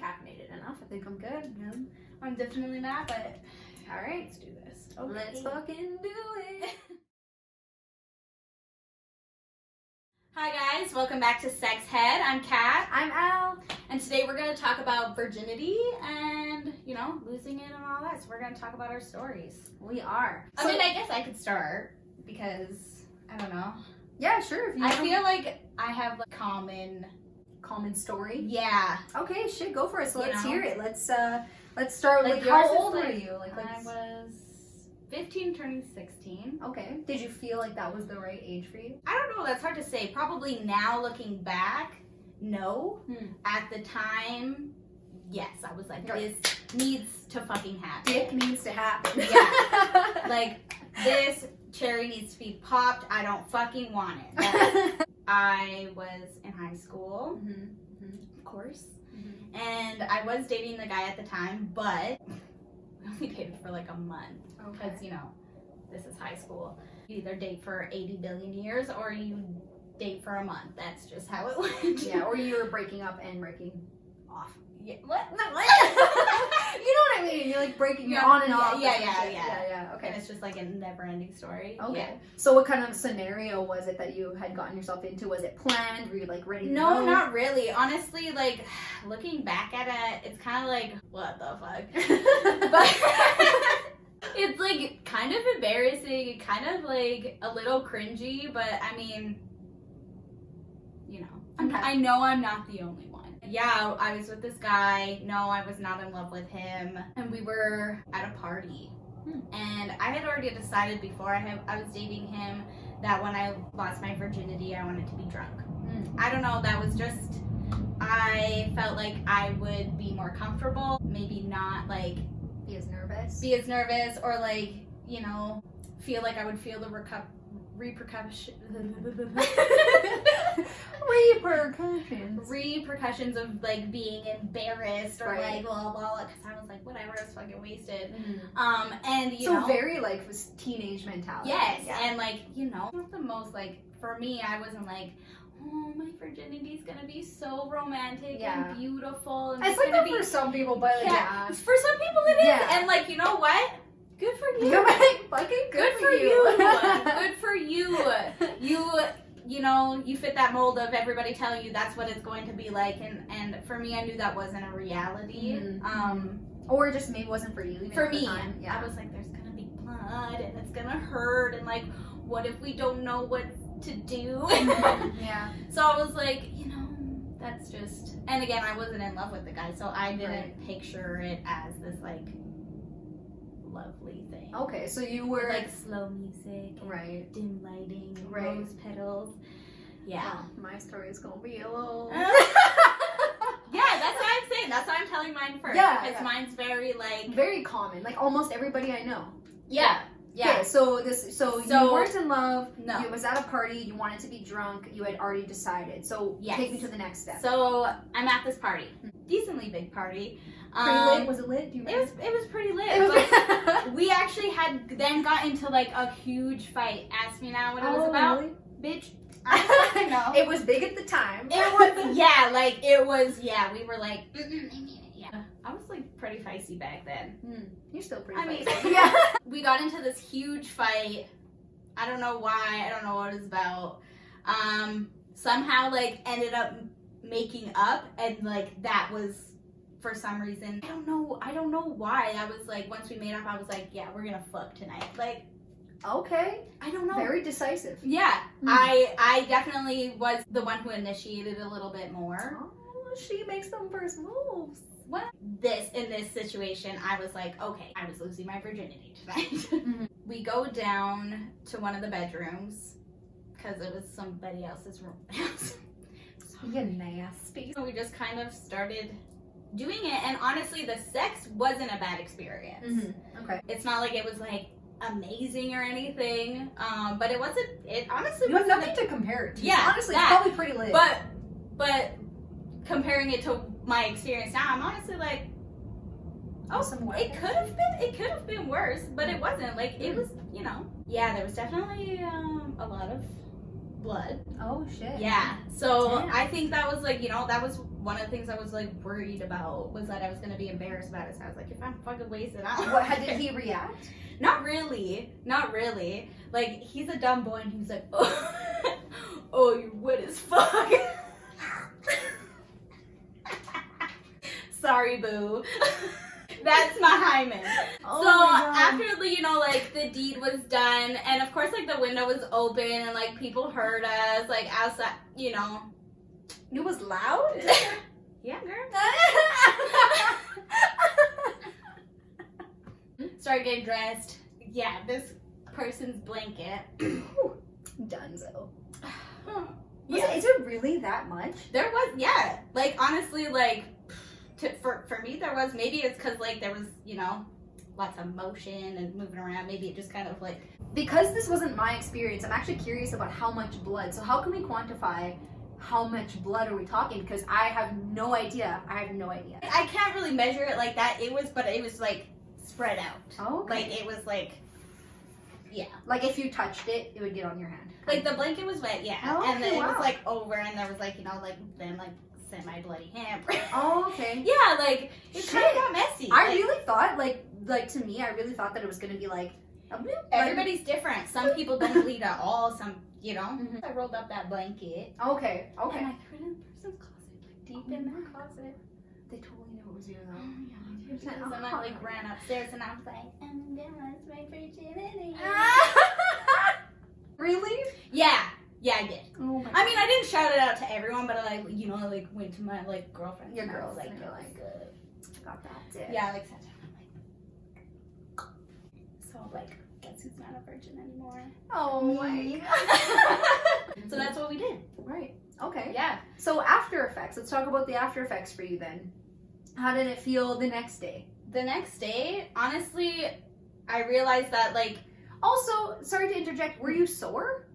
caffeinated enough. I think I'm good. No, I'm definitely not, but All right. let's do this. Let's fucking do it. Hi guys, welcome back to Sex Head. I'm Kat, I'm Al. and today we're going to talk about virginity and, you know, losing it and all that. So we're going to talk about our stories. We are. I mean, I guess I could start because, I don't know. Yeah, sure. If you I have feel like I have like common story. Yeah. Okay, shit, go for it. So You let's know? hear it. Let's start Like with yours how is, old were like, you? Like, I was 15 turning 16. Okay. Did you feel like that was the right age for you? I don't know, that's hard to say. Probably now looking back, no. At the time, yes. I was like, Right. this needs to fucking happen. Dick needs to happen. Yeah. Like, this cherry needs to be popped. I don't fucking want it. But I was in high school, of course. And I was dating the guy at the time, but we only dated for like a month. Okay. Because, you know, this is high school. You either date for 80 billion years or you date for a month. That's just how it went. Yeah, or you were breaking up and breaking off. Yeah. What? No, what? You know what I mean? You're like breaking Yeah, on and off. yeah, or some yeah, shit. yeah. Yeah, okay. And it's just like a never-ending story. Okay. Yeah. So what kind of scenario was it that you had gotten yourself into? Was it planned? Were you like ready to No, go? not really. Honestly, like, looking back at it, it's kind of like, what the fuck? But it's like kind of embarrassing, kind of like a little cringy, but I mean, you know, Okay. I know I'm not the only one. Yeah, I was with this guy. No, I was not in love with him. And we were at a party. And I had already decided before I was dating him that when I lost my virginity, I wanted to be drunk. I don't know, that was just, I felt like I would be more comfortable, maybe not like Be as nervous. be as nervous or like, you know, feel like I would feel the repercussions of like being embarrassed or Right. like blah blah, because I was like, whatever, I was fucking wasted. And you So know, very like was teenage mentality. yes, Yeah. and like, you know, not the most like, for me, I wasn't like, oh, my virginity's gonna be so romantic Yeah. and beautiful, and It's like gonna that for some people, but like, yeah. for some people it is, Yeah. and like, you know what? Good for you. You're like, fucking Good for you. Good for you. You know, you fit that mold of everybody telling you that's what it's going to be like, and for me, I knew that wasn't a reality. Or just maybe wasn't for you. Even For at the me, time. Yeah. I was like, there's gonna be blood, and it's gonna hurt, and like, what if we don't know what to do? Yeah. So I was like, you know, that's just, and again, I wasn't in love with the guy, so I didn't Right. picture it as this like lovely thing. Okay, so you were Like slow music, and right. dim lighting, Right. rose petals. Yeah. Well, my story is gonna be a little. Yeah, that's what I'm saying. That's why I'm telling mine first. Yeah, Because yeah. mine's very like. Very common. Like almost everybody I know. Yeah. Yeah. Okay, so you So- weren't in love. No. You was at a party. You wanted to be drunk. You had already decided. So Yes. take me to the next step. So I'm at this party, decently big party. Pretty lit? Was it lit? Do you It was pretty lit. It was. But we actually had then got into like a huge fight. Ask me now what it was about, really? bitch. I know. It was big at the time. It was, yeah, like it was, yeah. We were like, yeah. I was like pretty feisty back then. You're still pretty. I mean, feisty. yeah. We got into this huge fight. I don't know why. I don't know what it was about. Somehow like ended up making up, and like that was for some reason. I don't know why. I was like, once we made up, I was like, yeah, we're gonna fuck tonight. Like, Okay. I don't know. Very decisive. Yeah, Mm. I definitely was the one who initiated a little bit more. Oh, she makes them first moves. What? In this situation, I was like, okay, I was losing my virginity tonight. Mhm. We go down to one of the bedrooms because it was somebody else's room. You nasty. So we just kind of started doing it, and honestly, the sex wasn't a bad experience. Okay. It's not like it was like amazing or anything, but it wasn't. It honestly You have wasn't. nothing to compare it to. Yeah, Honestly, that. it's probably pretty lit. But comparing it to my experience now, I'm honestly like, oh, Some it could have been worse, but it wasn't. Like, it was, you know. Yeah, there was definitely a lot of blood. Oh shit. Yeah. So Damn. I think that was like, you know, that was one of the things I was like worried about was that I was gonna be embarrassed about it. So I was like, if I'm fucking wasted, I don't. What? How did he react? Not really. Like, he's a dumb boy, and he's like, oh, oh, you're wet as fuck. Sorry, boo. That's my hymen. Oh So my God. after, you know, like, the deed was done, and of course, like, the window was open, and, like, people heard us, like, outside, you know. It was loud? Yeah, girl. Started getting dressed. Yeah, this person's blanket. Dunzo. Yeah. Is it really that much? There was, yeah. Like, honestly, like, for me, there was, maybe it's because, like, there was, you know, lots of motion and moving around. Maybe it just kind of, like... Because this wasn't my experience, I'm actually curious about how much blood. So how can we quantify how much blood are we talking? Because I have no idea. I can't really measure it like that. It was, like, spread out. Oh, okay. Like, it was, like, yeah. Like if you touched it, it would get on your hand. Like, the blanket was wet, yeah. Oh, and then wow. it was, like, over, and there was, like, you know, like, then, like, semi-bloody handprint. Oh, okay. Yeah, like, it Shit. kind of got messy. I Like, really thought, like to me, I really thought that it was going to be like, a bloop, everybody's different. Some people don't bleed at all. Some, you know. Mhm. I rolled up that blanket. Okay, okay. And I threw it in the person's closet, like deep in their closet. They totally knew it was you Oh, though. yeah, because I like ran upstairs and I was like, I'm gonna lose my virginity. Really? Yeah, I did. Oh my I mean, I didn't shout it out to everyone, but I like, you know, I like went to my like girlfriend. Your and I was girls, like, and you're like, got that dick. yeah, I like sat down. I'm like, so like, guess who's not a virgin anymore? Oh my. So that's what we did. Right. Okay. Yeah. So after effects. Let's talk about the after effects for you then. How did it feel the next day? The next day, honestly, I realized that like Also, sorry to interject. Were you sore?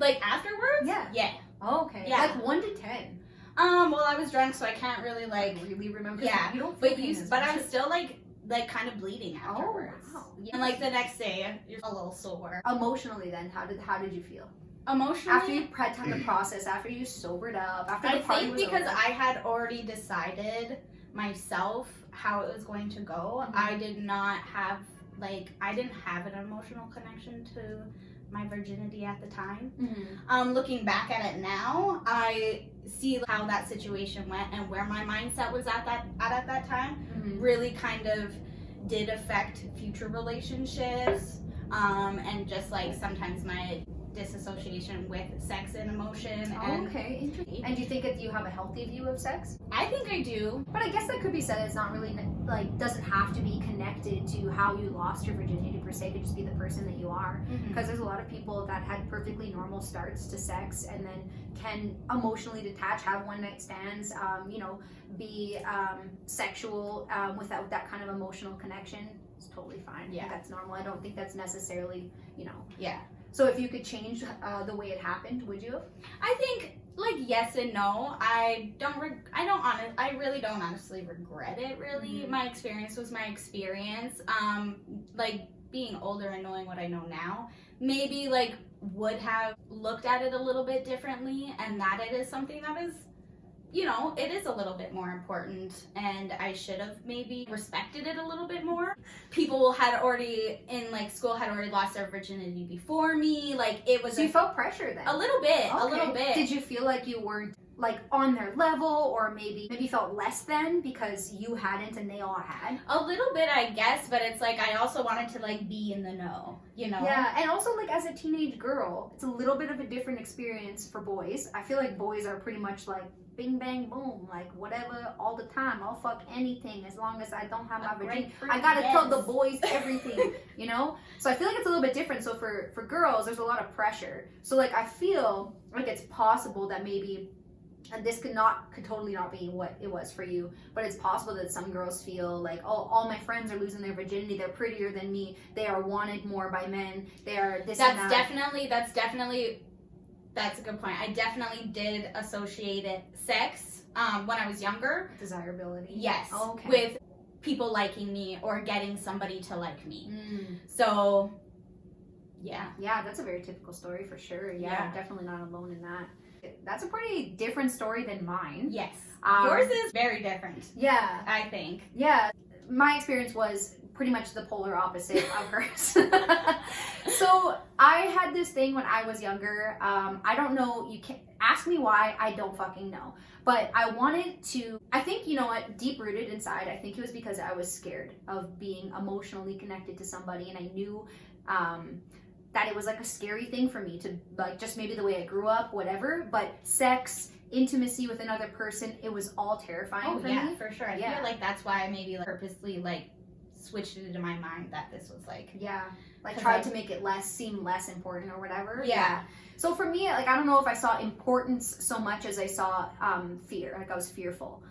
afterwards. Yeah. Yeah. Oh, okay. Yeah. Like 1 to 10. Well, I was drunk, so I can't really like. Really remember? Yeah, You don't. But feel you, pain as but much. I was still like kind of bleeding afterwards. Oh, wow. And like the next day, you're a little sore. Emotionally, then, how did you feel Emotionally, after you had time to process? After you sobered up? After the I party think was because over? I had already decided myself how it was going to go. Mhm. I didn't have an emotional connection to my virginity at the time. Mhm. Looking back at it now, I see how that situation went and where my mindset was at that time. Mhm. Really kind of did affect future relationships, and just like sometimes my disassociation with sex and emotion. And Okay, interesting. And do you think that you have a healthy view of sex? I think I do. But I guess that could be said it's not really doesn't have to be connected to how you lost your virginity per se. It could just be the person that you are. Because there's a lot of people that had perfectly normal starts to sex and then can emotionally detach, have one night stands, be sexual without that kind of emotional connection. It's totally fine. Yeah. That's normal. I don't think that's necessarily, Yeah. So if you could change the way it happened, would you? I think like yes and no. I really don't honestly regret it. Really, Mhm. my experience was my experience. Like being older and knowing what I know now, maybe like would have looked at it a little bit differently, and that it is something that is, it is a little bit more important, and I should have maybe respected it a little bit more. People had already in like school had already lost their virginity before me. Like it was So you felt pressure then? a little bit. Okay. Did you feel like you weren't like on their level, or maybe you felt less than because you hadn't and they all had? A little bit, I guess, but it's like I also wanted to like be in the know, Yeah, and also like as a teenage girl, it's a little bit of a different experience for boys. I feel like boys are pretty much like bing bang boom, like whatever all the time. I'll fuck anything as long as I don't have my virginity. I gotta tell the boys everything, So I feel like it's a little bit different. So for girls, there's a lot of pressure. So like I feel like it's possible that maybe, and this could totally not be what it was for you, but it's possible that some girls feel like, oh, all my friends are losing their virginity, they're prettier than me, they are wanted more by men, they are this and that. That's a good point. I definitely did associate sex when I was younger. Desirability. Yes. Okay. With people liking me or getting somebody to like me. Mm. So, yeah. Yeah, that's a very typical story for sure. Yeah, Yeah. definitely not alone in that. that's a pretty different story than mine. Yes. Um, Yours is very different, Yeah. I think. Yeah. My experience was pretty much the polar opposite of hers. So I had this thing when I was younger. I don't know. You can't ask me why. I don't fucking know. But I wanted to. I think, you know what, deep rooted inside, I think it was because I was scared of being emotionally connected to somebody, and I knew that it was like a scary thing for me to, like, just maybe the way I grew up, whatever. But sex, intimacy with another person, it was all terrifying for me. For sure. I Yeah. feel like that's why I maybe like, purposely like switched it into my mind that this was like. Yeah, like 'Cause tried I- to make it seem less important or whatever. Yeah. So for me, like, I don't know if I saw importance so much as I saw fear. Like, I was fearful.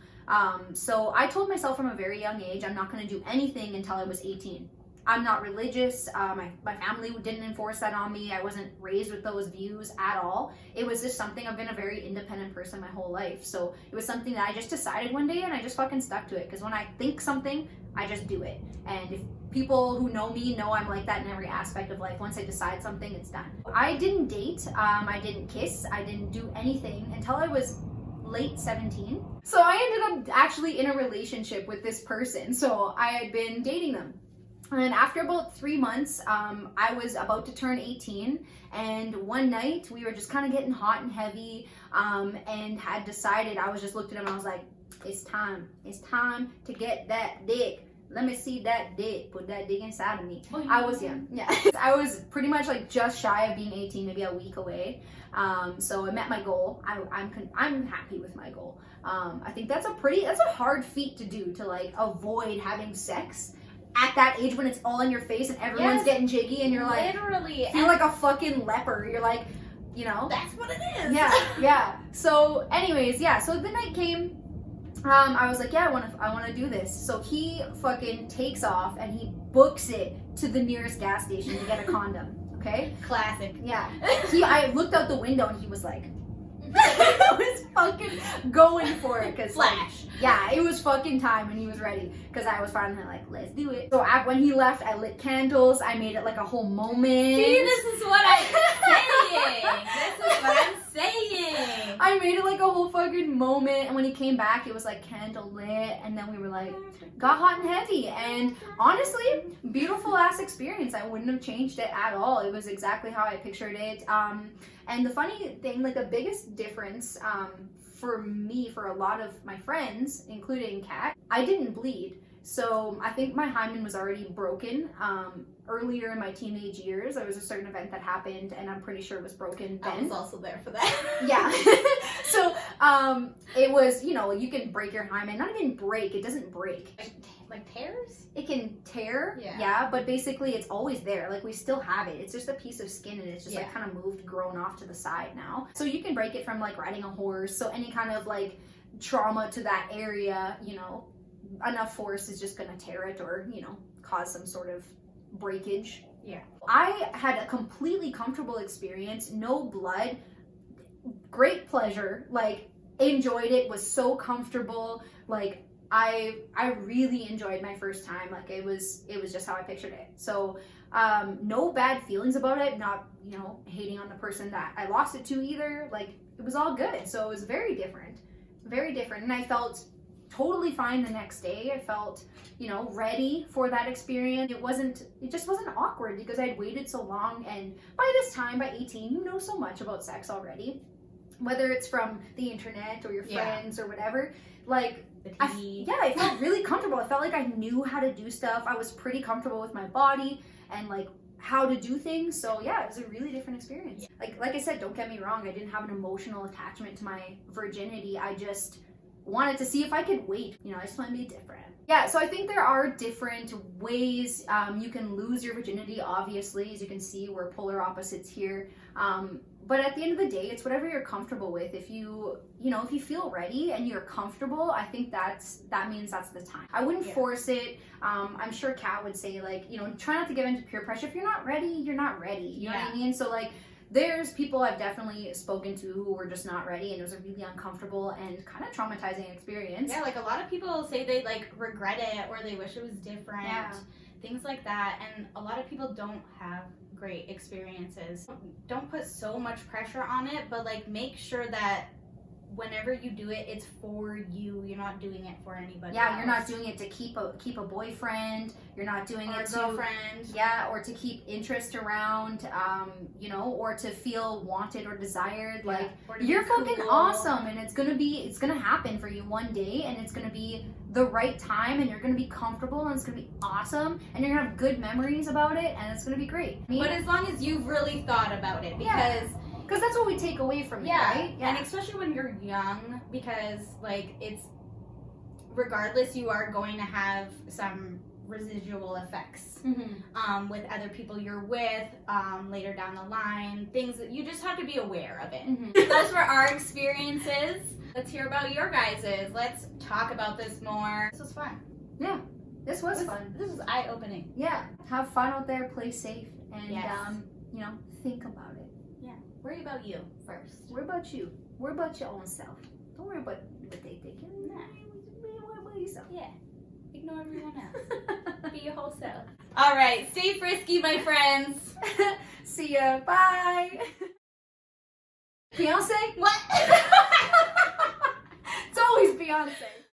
So I told myself from a very young age, I'm not going to do anything until I was 18. I'm not religious. My family didn't enforce that on me. I wasn't raised with those views at all. It was just something, I've been a very independent person my whole life. So it was something that I just decided one day, and I just fucking stuck to it. Because when I think something, I just do it. And if people who know me know I'm like that in every aspect of life. Once I decide something, it's done. I didn't date. I didn't kiss. I didn't do anything until I was late 17. So I ended up actually in a relationship with this person. So I had been dating them. And after about 3 months, I was about to turn 18, and one night we were just kind of getting hot and heavy, and had decided, I was just looked at him and I was like, it's time to get that dick. Let me see that dick. Put that dick inside of me. I was young. Yeah. I was pretty much like just shy of being 18, maybe a week away. So I met my goal. I'm happy with my goal. I think that's a hard feat to do, to like avoid having sex at that age when it's all in your face and everyone's getting jiggy and you're like, literally, you're like a fucking leper. You're like, you know. that's what it is. Yeah. So anyways, yeah. So the night came. I was like, yeah, I want to do this. So he fucking takes off and he books it to the nearest gas station to get a condom. Okay. Classic. Yeah. I looked out the window and he was like, I was fucking going for it, cause Flash. yeah, it was fucking time and he was ready, because I was finally like, let's do it. So when he left, I lit candles. I made it like a whole moment. See, this is what I'm saying. This is what I'm saying. I made it like a whole fucking moment, and when he came back, it was like candle lit, and then we were like, got hot and heavy. And honestly, beautiful ass experience. I wouldn't have changed it at all. It was exactly how I pictured it. And the funny thing, like the biggest difference for me, for a lot of my friends, including Kat, I didn't bleed. So I think my hymen was already broken earlier in my teenage years. There was a certain event that happened, and I'm pretty sure it was broken then. I was also there for that. Yeah. So it was, you know, you can break your hymen. Not even break. It doesn't break. Like tears? It can tear. Yeah. But basically it's always there. Like, we still have it. It's just a piece of skin, and it's just like kind of moved, grown off to the side now. So you can break it from like riding a horse. So any kind of like trauma to that area, you know, enough force is just going to tear it, or, you know, cause some sort of breakage. Yeah. I had a completely comfortable experience. No blood. Great pleasure. Like, enjoyed it. Was so comfortable. Like, I really enjoyed my first time. Like, it was just how I pictured it. So no bad feelings about it. Not, you know, hating on the person that I lost it to either. Like, it was all good. So it was very different. And I felt totally fine the next day. I felt, you know, ready for that experience. It just wasn't awkward, because I'd waited so long, and by this time, by 18, you know so much about sex already, whether it's from the internet or your friends or whatever. Like, I felt really comfortable. I felt like I knew how to do stuff. I was pretty comfortable with my body and like how to do things. So yeah, it was a really different experience. Like I said, don't get me wrong, I didn't have an emotional attachment to my virginity. I just wanted to see if I could wait. You know, I just want to be different. Yeah, so I think there are different ways you can lose your virginity, obviously, as you can see, we're polar opposites here. But at the end of the day, it's whatever you're comfortable with. If you feel ready and you're comfortable, I think that means that's the time. I wouldn't force it. I'm sure Kat would say, like, you know, try not to give into peer pressure. If you're not ready, you're not ready. You know what I mean? So like, there's people I've definitely spoken to who were just not ready, and it was a really uncomfortable and kind of traumatizing experience. Yeah, like a lot of people say they like regret it, or they wish it was different. Things like that. And a lot of people don't have great experiences. Don't put so much pressure on it, but like make sure that whenever you do it, it's for you. You're not doing it for anybody Yeah, else. you're not doing it to keep a boyfriend. You're not doing or it a to girlfriend. yeah, or to keep interest around, you know, or to feel wanted or desired. Yeah. Like Or to you're be fucking cool. awesome, and it's gonna happen for you one day, and it's gonna be the right time, and you're gonna be comfortable, and it's gonna be awesome, and you're gonna have good memories about it, and it's gonna be great. But as long as you've really thought about it, Yeah. because because that's what we take away from it, right? and especially when you're young, because like it's regardless, you are going to have some residual effects Mm-hmm. with other people you're with later down the line. Things that you just have to be aware of it. Mm-hmm. Those were our experiences. Let's hear about your guys's. Let's talk about this more. This was fun. This was fun. This was eye opening. Yeah, have fun out there, play safe, and Yes. you know, think about it. Worry about you first. Worry about you. Worry about your own self. Don't worry about what they think. Nah. Worry about yourself. Yeah. Ignore everyone else. Be your whole self. All right. Stay frisky, my friends. See ya. Bye. Beyonce? What? It's always Beyonce.